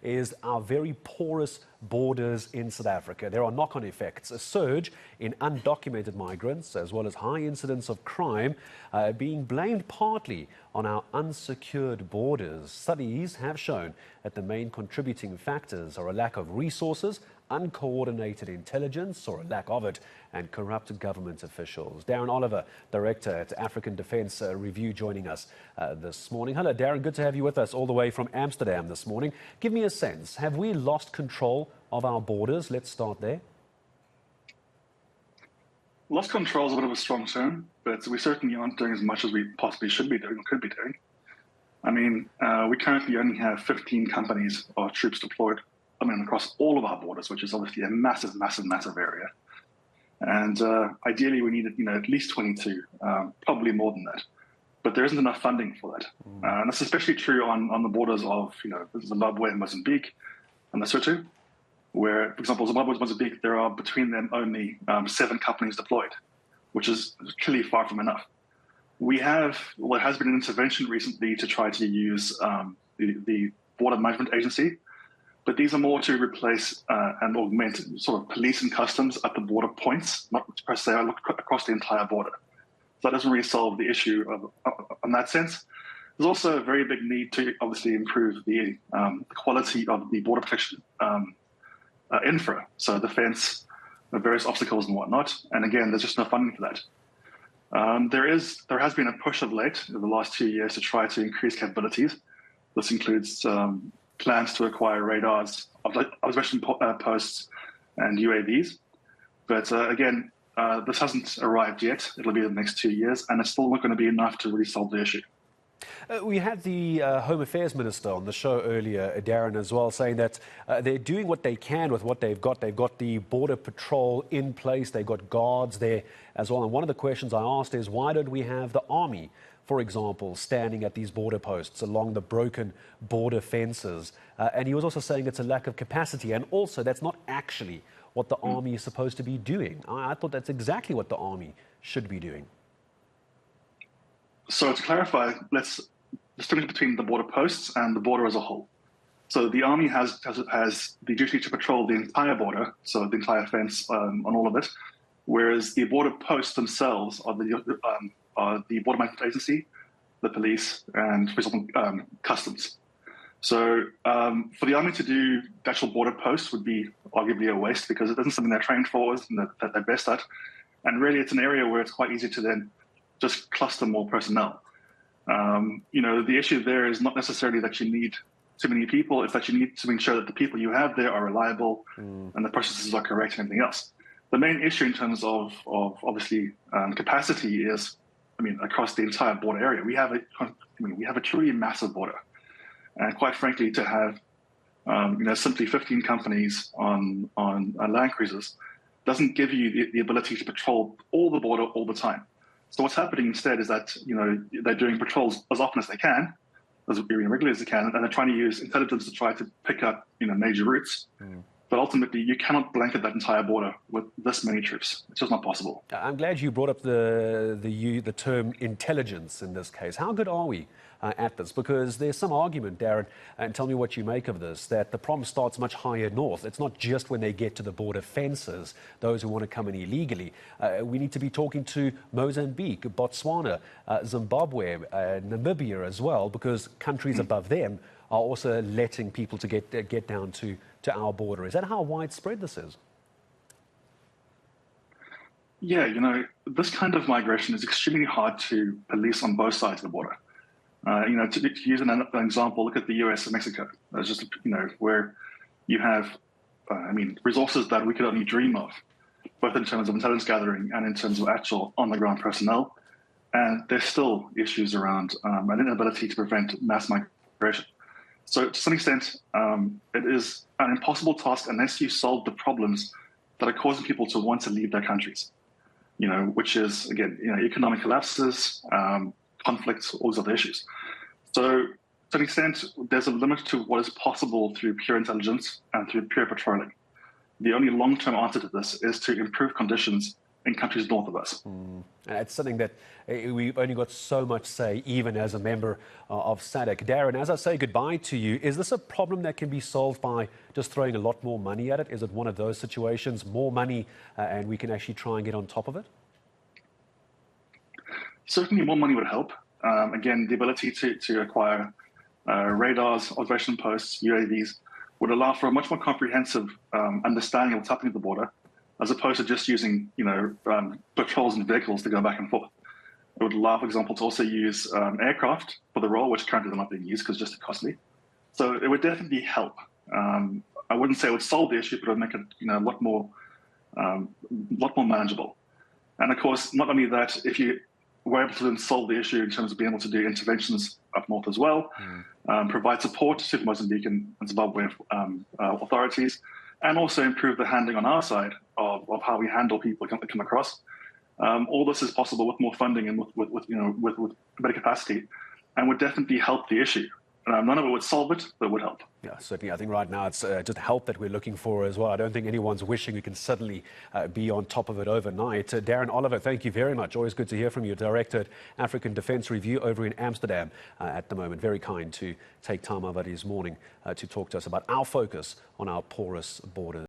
is our very porous borders in South Africa. There are knock-on effects, a surge in undocumented migrants, as well as high incidence of crime being blamed partly on our unsecured borders. Studies have shown that the main contributing factors are a lack of resources, uncoordinated intelligence, or a lack of it, and corrupt government officials. Darren Olivier, Director at African Defence Review, joining us this morning. Hello, Darren. Good to have you with us all the way from Amsterdam this morning. Give me a sense. Have we lost control of our borders? Let's start there. Lost control is a bit of a strong term, but we certainly aren't doing as much as we possibly should be doing or could be doing. I mean, we currently only have 15 companies or troops deployed across all of our borders, which is obviously a massive, massive, massive area. And ideally, we need at least 22, probably more than that. But there isn't enough funding for that. And that's especially true on the borders of Zimbabwe and Mozambique and Lesotho, where, for example, Zimbabwe and Mozambique, there are between them only 7 companies deployed, which is clearly far from enough. We have, there has been an intervention recently to try to use the Border Management Agency, but these are more to replace and augment sort of police and customs at the border points, not per se across the entire border. So that doesn't really solve the issue in that sense. There's also a very big need to obviously improve the quality of the border protection infra, so the fence, the various obstacles and whatnot. And again, there's just no funding for that. There has been a push of late over the last 2 years to try to increase capabilities. This includes plans to acquire radars, observation posts, and UAVs. But again, this hasn't arrived yet. It'll be the next 2 years, and it's still not going to be enough to really solve the issue. We had the Home Affairs Minister on the show earlier, Darren, as well, saying that they're doing what they can with what they've got. They've got the Border Patrol in place. They've got guards there as well. And one of the questions I asked is, why don't we have the Army, for example, standing at these border posts along the broken border fences? And he was also saying it's a lack of capacity. And also, that's not actually what the Army is supposed to be doing. I thought that's exactly what the Army should be doing. So to clarify, let's distinguish between the border posts and the border as a whole. So the Army has the duty to patrol the entire border, so the entire fence on all of it, whereas the border posts themselves are the Border Management Agency, the police, and, for example, customs. So for the Army to do the actual border posts would be arguably a waste, because it isn't something they're trained for, isn't that they're best at. And really, it's an area where it's quite easy to then just cluster more personnel. The issue there is not necessarily that you need too many people, it's that you need to ensure that the people you have there are reliable and the processes are correct and everything else. The main issue in terms of obviously capacity is, across the entire border area, we have a truly massive border. And quite frankly, to have simply 15 companies on land cruisers doesn't give you the ability to patrol all the border all the time. So what's happening instead is that they're doing patrols as often as they can, as regularly as they can, and they're trying to use intelligence to try to pick up major routes. But ultimately, you cannot blanket that entire border with this many troops. It's just not possible. I'm glad you brought up the term intelligence in this case. How good are we at this? Because there's some argument, Darren, and tell me what you make of this, that the problem starts much higher north. It's not just when they get to the border fences, those who want to come in illegally. We need to be talking to Mozambique, Botswana, Zimbabwe, Namibia as well, because countries above them are also letting people to get down to our border. Is that how widespread this is? Yeah, this kind of migration is extremely hard to police on both sides of the border. To use an example, look at the US and Mexico. That's just, where you have, resources that we could only dream of, both in terms of intelligence gathering and in terms of actual on-the-ground personnel. And there's still issues around an inability to prevent mass migration. So to some extent, it is an impossible task unless you solve the problems that are causing people to want to leave their countries, which is, again, economic collapses, conflicts, all these other issues. So to an extent, there's a limit to what is possible through pure intelligence and through pure patrolling. The only long-term answer to this is to improve conditions in countries north of us. And it's something that we've only got so much say, even as a member of SADC. Darren, as I say goodbye to you, is this a problem that can be solved by just throwing a lot more money at it? Is it one of those situations, more money, and we can actually try and get on top of it? Certainly more money would help. Again, the ability to acquire radars, observation posts, UAVs would allow for a much more comprehensive understanding of what's happening at the border, as opposed to just using, patrols and vehicles to go back and forth. It would allow, for example, to also use aircraft for the role, which currently they're not being used because it's just too costly. So it would definitely help. I wouldn't say it would solve the issue, but it would make it, a lot more manageable. And of course, not only that, if you were able to then solve the issue in terms of being able to do interventions up north as well, provide support to the Mozambique and Zimbabwe authorities, and also improve the handling on our side of how we handle people that come across. All this is possible with more funding and with better capacity, and would definitely help the issue. None of it would solve it, but it would help. Yeah, certainly. I think right now it's just help that we're looking for as well. I don't think anyone's wishing we can suddenly be on top of it overnight. Darren Olivier, thank you very much. Always good to hear from you. Director at African Defence Review over in Amsterdam at the moment. Very kind to take time out of his morning to talk to us about our focus on our porous borders.